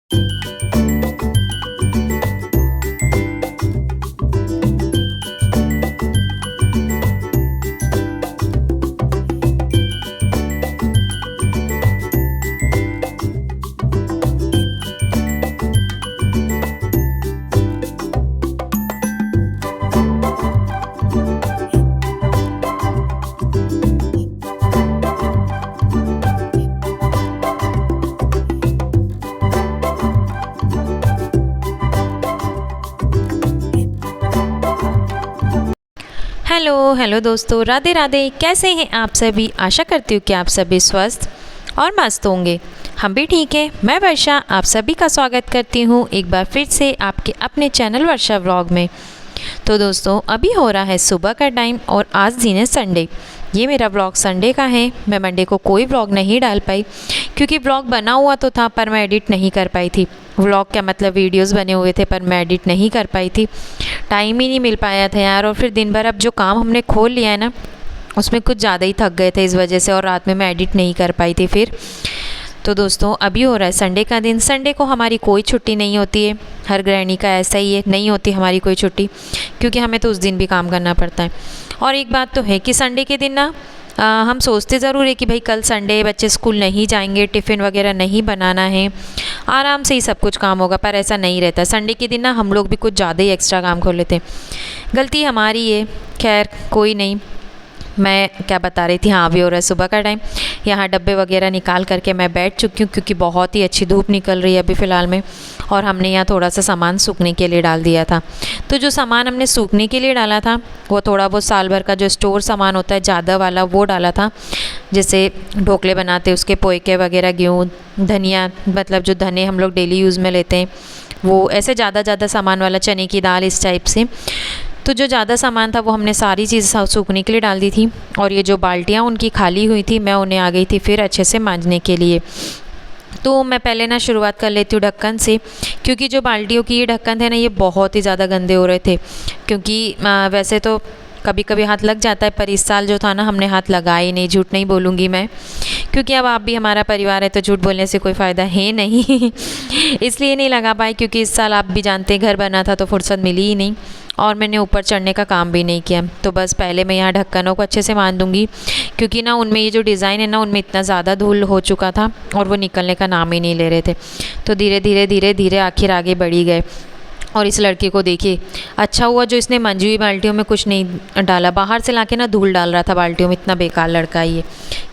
Hello hello दोस्तों, राधे राधे। कैसे हैं आप सभी? आशा करती हूँ कि आप सभी स्वस्थ और मस्त होंगे। हम भी ठीक हैं। मैं वर्षा आप सभी का स्वागत करती हूँ एक बार फिर से आपके अपने चैनल वर्षा व्लॉग में। तो दोस्तों, अभी हो रहा है सुबह का टाइम और आज दिन है संडे। ये मेरा व्लॉग संडे का है। मैं मंडे को कोई व्लॉग नहीं डाल पाई क्योंकि व्लॉग बना हुआ तो था पर मैं एडिट नहीं कर पाई थी। व्लॉग क्या मतलब वीडियोस बने हुए थे पर मैं एडिट नहीं कर पाई थी। टाइम ही नहीं मिल पाया था यार। और फिर दिन भर अब जो काम हमने खोल लिया है ना, उसमें कुछ ज़्यादा ही थक गए थे इस वजह से, और रात में मैं एडिट नहीं कर पाई थी फिर। तो दोस्तों, अभी हो रहा है संडे का दिन। संडे को हमारी कोई छुट्टी नहीं होती है। हर गृहिणी का ऐसा ही है, नहीं होती हमारी कोई छुट्टी क्योंकि हमें तो उस दिन भी काम करना पड़ता है। और एक बात तो है कि संडे के दिन ना हम सोचते ज़रूर है कि भाई कल संडे, बच्चे स्कूल नहीं जाएंगे, टिफ़िन वगैरह नहीं बनाना है, आराम से ही सब कुछ काम होगा। पर ऐसा नहीं रहता। संडे के दिन ना हम लोग भी कुछ ज़्यादा ही एक्स्ट्रा काम खोल लेते हैं। गलती हमारी है। खैर कोई नहीं। मैं क्या बता रही थी, हाँ, अभी हो रहा है सुबह का टाइम। यहाँ डब्बे वगैरह निकाल करके मैं बैठ चुकी हूँ क्योंकि बहुत ही अच्छी धूप निकल रही है अभी फ़िलहाल में। और हमने यहाँ थोड़ा सा सामान सूखने के लिए डाल दिया था। तो जो सामान हमने सूखने के लिए डाला था वो थोड़ा बहुत साल भर का जो स्टोर सामान होता है ज़्यादा वाला, वो डाला था। जैसे ढोकले बनाते उसके पोयके वगैरह, गेहूँ, धनिया, मतलब जो धने हम लोग डेली यूज़ में लेते हैं वो, ऐसे ज़्यादा सामान वाला, चने की दाल, इस टाइप से। तो जो ज़्यादा सामान था वो हमने सारी चीज़ सूखने के लिए डाल दी थी। और ये जो बाल्टियाँ उनकी खाली हुई थी, मैं उन्हें आ गई थी फिर अच्छे से मांजने के लिए। तो मैं पहले ना शुरुआत कर लेती हूँ ढक्कन से, क्योंकि जो बाल्टियों की ये ढक्कन थे ना, ये बहुत ही ज़्यादा गंदे हो रहे थे। क्योंकि वैसे तो कभी कभी हाथ लग जाता है, पर इस साल जो था ना, हमने हाथ लगाए नहीं। झूठ नहीं बोलूँगी मैं, क्योंकि अब आप भी हमारा परिवार है तो झूठ बोलने से कोई फ़ायदा है नहीं। इसलिए नहीं लगा पाई क्योंकि इस साल आप भी जानते हैं घर बना था तो फुर्सत मिली ही नहीं, और मैंने ऊपर चढ़ने का काम भी नहीं किया। तो बस पहले मैं यहाँ ढक्कनों को अच्छे से मान दूँगी क्योंकि ना उनमें ये जो डिज़ाइन है ना, उनमें इतना ज़्यादा धूल हो चुका था और वो निकलने का नाम ही नहीं ले रहे थे। तो धीरे धीरे आखिर आगे बढ़ी गए। और इस लड़के को देखिए, अच्छा हुआ जो इसने मंजी हुई बाल्टियों में कुछ नहीं डाला। बाहर से लाके ना धूल डाल रहा था बाल्टियों में। इतना बेकार लड़का है ये।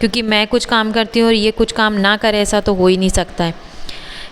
क्योंकि मैं कुछ काम करती हूँ और ये कुछ काम ना करे, ऐसा तो हो ही नहीं सकता है।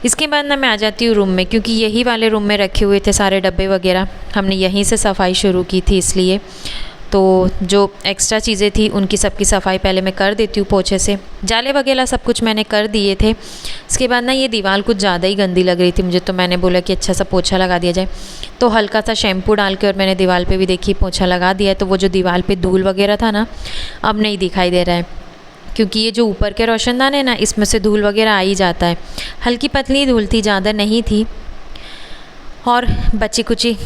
इसके बाद ना मैं आ जाती हूँ रूम में, क्योंकि यही वाले रूम में रखे हुए थे सारे डब्बे वगैरह। हमने यहीं से सफाई शुरू की थी, इसलिए तो जो एक्स्ट्रा चीज़ें थी उनकी सबकी सफाई पहले मैं कर देती हूँ पोछे से। जाले वगैरह सब कुछ मैंने कर दिए थे। इसके बाद ना ये दीवार कुछ ज़्यादा ही गंदी लग रही थी मुझे, तो मैंने बोला कि अच्छा सा पोछा लगा दिया जाए। तो हल्का सा शैम्पू डाल के और मैंने दीवार पे भी देखी पोछा लगा दिया है। तो वो जो दीवार पे धूल वगैरह था ना, अब नहीं दिखाई दे रहा है। क्योंकि ये जो ऊपर के रोशनदान है ना, इसमें से धूल वगैरह आ ही जाता है। हल्की पतली धूल थी, ज़्यादा नहीं थी। और बची कुची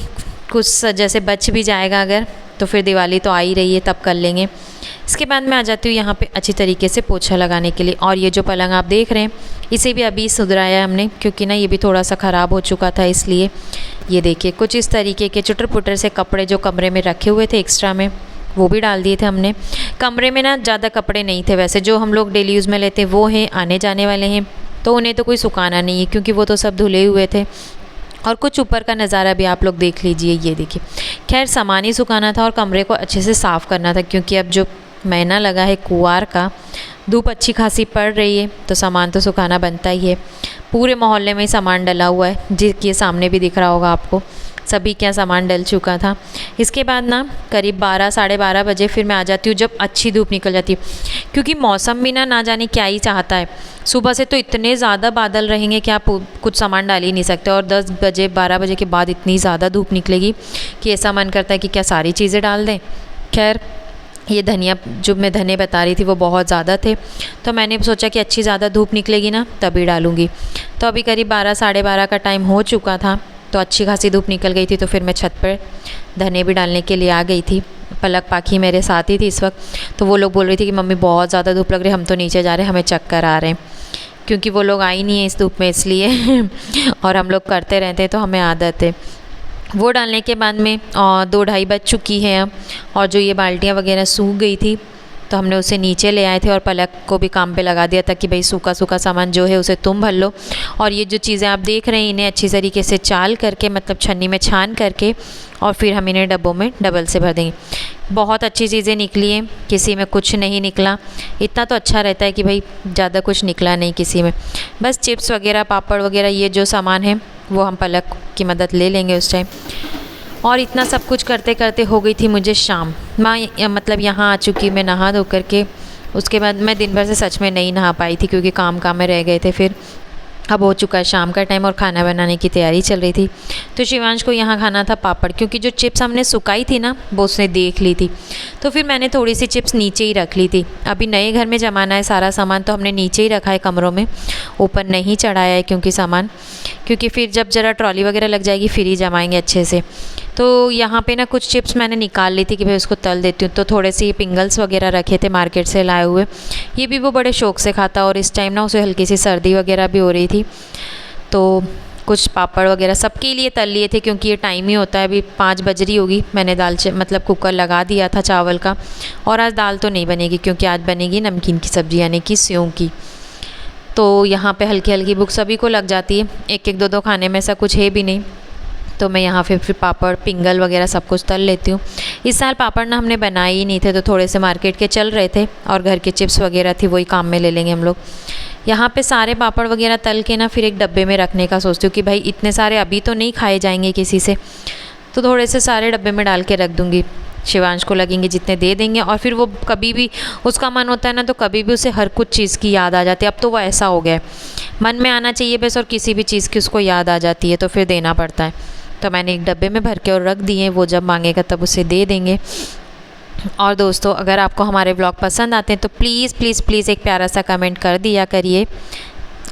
कुछ जैसे बच भी जाएगा अगर, तो फिर दिवाली तो आ ही रही है, तब कर लेंगे। इसके बाद मैं आ जाती हूँ यहाँ पे अच्छी तरीके से पोछा लगाने के लिए। और ये जो पलंग आप देख रहे हैं, इसे भी अभी सुधराया है हमने, क्योंकि ना ये भी थोड़ा सा ख़राब हो चुका था। इसलिए ये देखिए, कुछ इस तरीके के चुटर पुटर से कपड़े जो कमरे में रखे हुए थे एक्स्ट्रा में, वो भी डाल दिए थे हमने। कमरे में ना ज़्यादा कपड़े नहीं थे वैसे, जो हम लोग डेली यूज़ में लेते हैं वो हैं, आने जाने वाले हैं, तो उन्हें तो कोई सुखाना नहीं है क्योंकि वो तो सब धुले हुए थे। और कुछ ऊपर का नज़ारा भी आप लोग देख लीजिए, ये देखिए। खैर सामान ही सुखाना था और कमरे को अच्छे से साफ़ करना था, क्योंकि अब जो महीना लगा है कुंवार का, धूप अच्छी खासी पड़ रही है तो सामान तो सुखाना बनता ही है। पूरे मोहल्ले में ही सामान डला हुआ है, जिसके सामने भी दिख रहा होगा आपको, सभी क्या सामान डल चुका था। इसके बाद ना करीब 12 साढ़े 12 बजे फिर मैं आ जाती हूँ, जब अच्छी धूप निकल जाती है। क्योंकि मौसम भी ना जाने क्या ही चाहता है। सुबह से तो इतने ज़्यादा बादल रहेंगे कि आप कुछ सामान डाल ही नहीं सकते, और 10 बजे 12 बजे के बाद इतनी ज़्यादा धूप निकलेगी कि ऐसा मन करता है कि क्या सारी चीज़ें डाल दें। खैर ये धनिया, जो मैं धने बता रही थी, वो बहुत ज़्यादा थे, तो मैंने सोचा कि अच्छी ज़्यादा धूप निकलेगी ना तभी डालूँगी। तो अभी करीब 12 साढ़े 12 का टाइम हो चुका था, तो अच्छी खासी धूप निकल गई थी। तो फिर मैं छत पर धने भी डालने के लिए आ गई थी। पलक पाखी मेरे साथ ही थी इस वक्त, तो वो लोग बोल रही थी कि मम्मी बहुत ज़्यादा धूप लग रही है, हम तो नीचे जा रहे हैं, हमें चक्कर आ रहे हैं। क्योंकि वो लोग आई नहीं है इस धूप में इसलिए और हम लोग करते रहते हैं तो हमें आदत है। वो डालने के बाद में 2-2:30 बज चुकी है अब, और जो ये बाल्टियाँ वगैरह सूख गई थी तो हमने उसे नीचे ले आए थे और पलक को भी काम पे लगा दिया था कि भाई सूखा सूखा सामान जो है उसे तुम भर लो। और ये जो चीज़ें आप देख रहे हैं इन्हें अच्छी तरीके से चाल करके, मतलब छन्नी में छान करके, और फिर हम इन्हें डब्बों में डबल से भर देंगे। बहुत अच्छी चीज़ें निकली हैं, किसी में कुछ नहीं निकला। इतना तो अच्छा रहता है कि भाई ज़्यादा कुछ निकला नहीं किसी में। बस चिप्स वगैरह, पापड़ वगैरह, ये जो सामान है वो हम पलक की मदद ले लेंगे उस टाइम। और इतना सब कुछ करते करते हो गई थी मुझे शाम। मैं मतलब यहाँ आ चुकी, मैं नहा धो करके। उसके बाद मैं दिन भर से सच में नहीं नहा पाई थी क्योंकि काम में रह गए थे। फिर अब हो चुका है शाम का टाइम और खाना बनाने की तैयारी चल रही थी। तो शिवांश को यहाँ खाना था पापड़, क्योंकि जो चिप्स हमने सुखाई थी ना वो उसने देख ली थी, तो फिर मैंने थोड़ी सी चिप्स नीचे ही रख ली थी। अभी नए घर में जमाना है सारा सामान, तो हमने नीचे ही रखा है कमरों में, ऊपर नहीं चढ़ाया है क्योंकि फिर जब ज़रा ट्रॉली वगैरह लग जाएगी फिर ही जमाएंगे अच्छे से। तो यहाँ पे ना कुछ चिप्स मैंने निकाल ली थी कि भाई उसको तल देती हूँ। तो थोड़े से ये पिंगल्स वगैरह रखे थे मार्केट से लाए हुए, ये भी वो बड़े शौक़ से खाता, और इस टाइम ना उसे हल्की सी सर्दी वगैरह भी हो रही थी। तो कुछ पापड़ वगैरह सबके लिए तल लिए थे, क्योंकि ये टाइम ही होता है। अभी 5 बज रही होगी, मैंने मतलब कुकर लगा दिया था चावल का। और आज दाल तो नहीं बनेगी क्योंकि आज बनेगी नमकीन की सब्ज़ी, यानी कि सेव की। तो यहाँ पे हल्की हल्की भूख सभी को लग जाती है, एक एक दो दो खाने में ऐसा कुछ है भी नहीं। तो मैं यहाँ फिर पापड़, पिंगल वगैरह सब कुछ तल लेती हूँ। इस साल पापड़ ना हमने बनाए ही नहीं थे, तो थोड़े से मार्केट के चल रहे थे, और घर के चिप्स वगैरह थी वही काम में ले लेंगे हम लोग। यहाँ पे सारे पापड़ वगैरह तल के ना फिर एक डब्बे में रखने का सोचती हूँ कि भाई इतने सारे अभी तो नहीं खाए जाएंगे किसी से, तो थोड़े से सारे डब्बे में डाल के रख दूँगी। शिवांश को लगेंगे जितने दे देंगे, और फिर वो कभी भी उसका मन होता है ना तो कभी भी उसे हर कुछ चीज़ की याद आ जाती है। अब तो वो ऐसा हो गया है, मन में आना चाहिए बस, और किसी भी चीज़ की उसको याद आ जाती है तो फिर देना पड़ता है। तो मैंने एक डब्बे में भर के और रख दिए, वो जब मांगेगा तब उसे दे देंगे। और दोस्तों, अगर आपको हमारे ब्लॉग पसंद आते हैं तो प्लीज़ प्लीज़ प्लीज़ एक प्यारा सा कमेंट कर दिया करिए,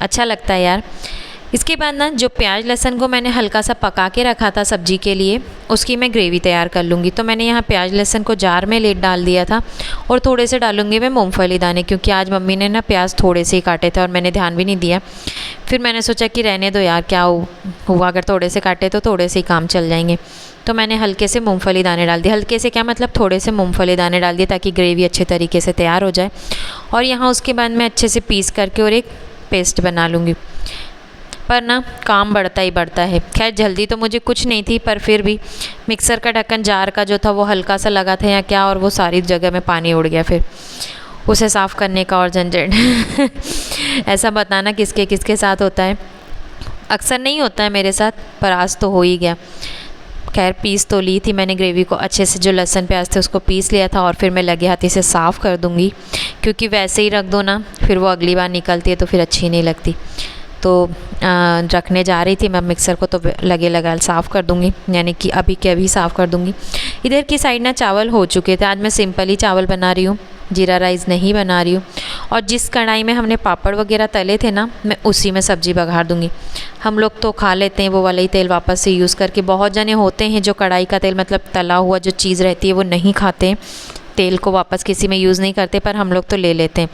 अच्छा लगता है यार। इसके बाद ना जो प्याज लहसुन को मैंने हल्का सा पका के रखा था सब्जी के लिए, उसकी मैं ग्रेवी तैयार कर लूँगी। तो मैंने यहाँ प्याज लहसुन को जार में ले डाल दिया था, और थोड़े से डालूँगी मैं मूंगफली दाने, क्योंकि आज मम्मी ने ना प्याज थोड़े से ही काटे थे और मैंने ध्यान भी नहीं दिया। फिर मैंने सोचा कि रहने दो यार, क्या हुआ अगर थोड़े से काटे तो थोड़े से ही काम चल जाएंगे। तो मैंने हल्के से मूंगफली दाने डाल दिए, हल्के से क्या मतलब थोड़े से मूंगफली दाने डाल दिए, ताकि ग्रेवी अच्छे तरीके से तैयार हो जाए। और यहाँ उसके बाद मैं अच्छे से पीस करके और एक पेस्ट बना लूँगी। पर ना काम बढ़ता ही बढ़ता है। खैर जल्दी तो मुझे कुछ नहीं थी, पर फिर भी मिक्सर का ढक्कन जार का जो था वो हल्का सा लगा था या क्या, और वो सारी जगह में पानी उड़ गया। फिर उसे साफ़ करने का और झंझट ऐसा बताना किसके किसके साथ होता है। अक्सर नहीं होता है मेरे साथ, पर आज तो हो ही गया। खैर पीस तो ली थी मैंने ग्रेवी को अच्छे से, जो लहसुन प्याज थे उसको पीस लिया था, और फिर मैं लगे हाथ से साफ़ कर दूँगी, क्योंकि वैसे ही रख दो ना फिर वो अगली बार निकलती है तो फिर अच्छी नहीं लगती। तो रखने जा रही थी मैं मिक्सर को, तो लगे लगा साफ़ कर दूँगी, यानी कि अभी के अभी साफ़ कर दूँगी। इधर की साइड ना चावल हो चुके थे, आज मैं सिंपल ही चावल बना रही हूँ, जीरा राइस नहीं बना रही हूँ। और जिस कढ़ाई में हमने पापड़ वगैरह तले थे ना, मैं उसी में सब्ज़ी बघार दूँगी। हम लोग तो खा लेते हैं वो वाला ही तेल वापस से यूज़ करके, बहुत जने होते हैं जो कढ़ाई का तेल मतलब तला हुआ जो चीज़ रहती है वो नहीं खाते, तेल को वापस किसी में यूज़ नहीं करते, पर हम लोग तो ले लेते हैं।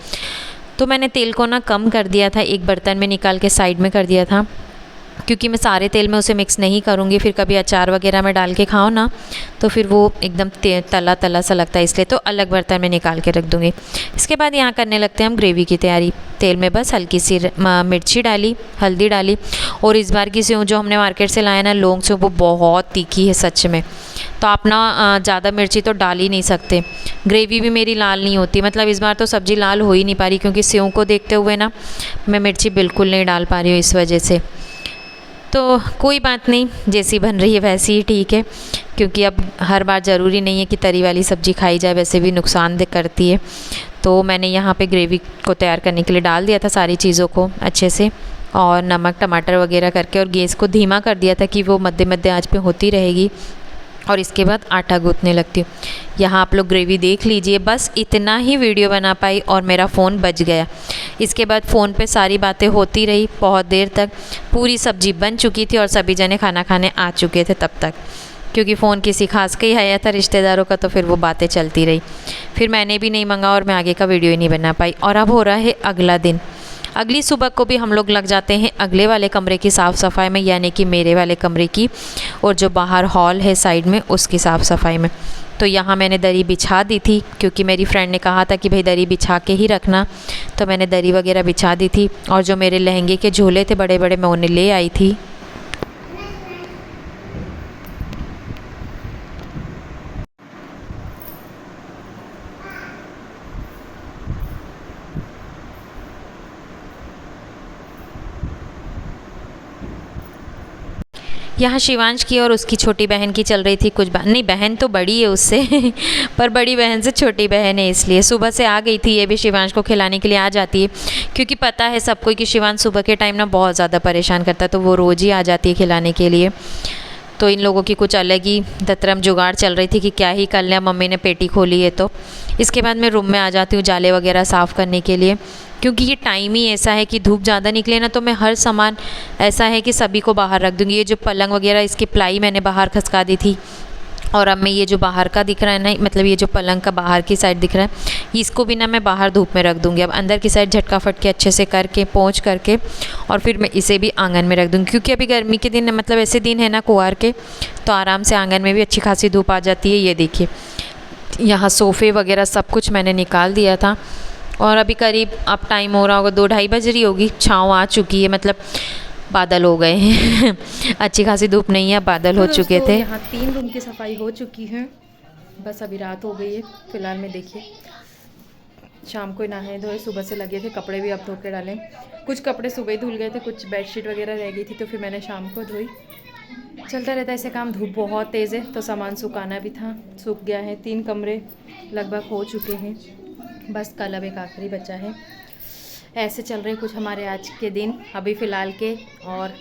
तो मैंने तेल को ना कम कर दिया था, एक बर्तन में निकाल के साइड में कर दिया था, क्योंकि मैं सारे तेल में उसे मिक्स नहीं करूँगी, फिर कभी अचार वगैरह में डाल के खाओ ना तो फिर वो एकदम तला तला सा लगता है, इसलिए तो अलग बर्तन में निकाल के रख दूँगी। इसके बाद यहाँ करने लगते हैं हम ग्रेवी की तैयारी। तेल में बस हल्की सी मिर्ची डाली, हल्दी डाली, और इस बार की सेव जो हमने मार्केट से लाया ना लौंग सेव, वो बहुत तीखी है सच में, तो आप ना ज़्यादा मिर्ची तो डाल ही नहीं सकते। ग्रेवी भी मेरी लाल नहीं होती, मतलब इस बार तो सब्ज़ी लाल हो ही नहीं पा रही, क्योंकि सेव को देखते हुए ना मैं मिर्ची बिल्कुल नहीं डाल पा रही हूँ इस वजह से। तो कोई बात नहीं, जैसी बन रही है वैसी ही ठीक है, क्योंकि अब हर बार ज़रूरी नहीं है कि तरी वाली सब्ज़ी खाई जाए, वैसे भी नुकसान करती है। तो मैंने यहाँ पे ग्रेवी को तैयार करने के लिए डाल दिया था सारी चीज़ों को अच्छे से, और नमक टमाटर वगैरह करके, और गैस को धीमा कर दिया था कि वो मध्य मध्य आंच पे होती रहेगी। और इसके बाद आटा गूँथने लगती हूँ। यहाँ आप लोग ग्रेवी देख लीजिए, बस इतना ही वीडियो बना पाई और मेरा फ़ोन बज गया। इसके बाद फ़ोन पे सारी बातें होती रही बहुत देर तक, पूरी सब्ज़ी बन चुकी थी और सभी जने खाना खाने आ चुके थे तब तक, क्योंकि फ़ोन किसी खास का ही आया था रिश्तेदारों का, तो फिर वो बातें चलती रही। फिर मैंने भी नहीं मंगा और मैं आगे का वीडियो ही नहीं बना पाई। और अब हो रहा है अगला दिन। अगली सुबह को भी हम लोग लग जाते हैं अगले वाले कमरे की साफ़ सफाई में, यानी कि मेरे वाले कमरे की, और जो बाहर हॉल है साइड में उसकी साफ़ सफाई में। तो यहाँ मैंने दरी बिछा दी थी, क्योंकि मेरी फ्रेंड ने कहा था कि भाई दरी बिछा के ही रखना, तो मैंने दरी वगैरह बिछा दी थी। और जो मेरे लहंगे के झोले थे बड़े बड़े, मैं उन्हें ले आई थी। यहाँ शिवांश की और उसकी छोटी बहन की चल रही थी कुछ नहीं, बहन तो बड़ी है उससे पर बड़ी बहन से छोटी बहन है, इसलिए सुबह से आ गई थी। ये भी शिवांश को खिलाने के लिए आ जाती है, क्योंकि पता है सबको कि शिवांश सुबह के टाइम ना बहुत ज़्यादा परेशान करता है, तो वो रोज़ ही आ जाती है खिलाने के लिए। तो इन लोगों की कुछ अलग ही दतरम जुगाड़ चल रही थी कि क्या ही कर लें, मम्मी ने पेटी खोली है तो। इसके बाद मैं रूम में आ जाती हूँ जाले वगैरह साफ़ करने के लिए, क्योंकि ये टाइम ही ऐसा है कि धूप ज़्यादा निकले ना तो मैं हर सामान ऐसा है कि सभी को बाहर रख दूँगी। ये जो पलंग वगैरह इसकी प्लाई मैंने बाहर खसका दी थी, और अब मैं ये जो बाहर का दिख रहा है ना, मतलब ये जो पलंग का बाहर की साइड दिख रहा है, इसको भी ना मैं बाहर धूप में रख दूँगी। अब अंदर की साइड झटका फट के अच्छे से करके पोंछ करके, और फिर मैं इसे भी आंगन में रख दूँगी, क्योंकि अभी गर्मी के दिन, मतलब ऐसे दिन है ना कुंवार के, तो आराम से आंगन में भी अच्छी खासी धूप आ जाती है। ये देखिए यहाँ सोफ़े वगैरह सब कुछ मैंने निकाल दिया था, और अभी करीब अब टाइम हो रहा होगा 2-2:30 बज रही होगी, छाँव आ चुकी है, मतलब बादल हो गए हैं अच्छी खासी धूप नहीं है, बादल हो चुके थे। यहाँ 3 रूम की सफाई हो चुकी है, बस अभी रात हो गई है। फिलहाल में देखिए शाम को नहाए धोए, सुबह से लगे थे, कपड़े भी अब धो के डालें। कुछ कपड़े सुबह ही धुल गए थे, कुछ बेडशीट वगैरह रह गई थी, तो फिर मैंने शाम को धोई। चलता रहता है ऐसे काम। धूप बहुत तेज़ है, तो सामान सुखाना भी था, सूख गया है। 3 कमरे लगभग हो चुके हैं, बस कल अब एक आखिरी बचा है। ऐसे चल रहे कुछ हमारे आज के दिन अभी फ़िलहाल के। और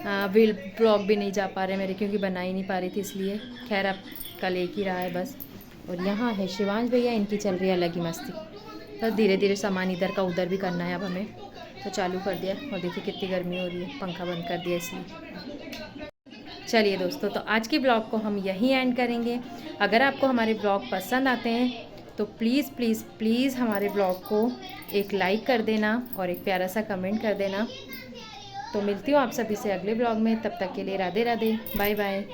ब्लॉग भी नहीं जा पा रहे मेरे, क्योंकि बना ही नहीं पा रही थी, इसलिए खैर अब कल एक ही रहा है बस। और यहाँ है शिवांश भैया, इनकी चल रही है अलग ही मस्ती। बस धीरे धीरे सामान इधर का उधर भी करना है अब हमें, तो चालू कर दिया। और देखिए कितनी गर्मी हो रही है, पंखा बंद कर दिया इसलिए। चलिए दोस्तों, तो आज की ब्लॉग को हम यहीं एंड करेंगे। अगर आपको हमारे ब्लॉग पसंद आते हैं तो प्लीज़ प्लीज़ प्लीज़ हमारे ब्लॉग को एक लाइक कर देना और एक प्यारा सा कमेंट कर देना। तो मिलती हूँ आप सभी से अगले ब्लॉग में, तब तक के लिए राधे राधे, बाय बाय।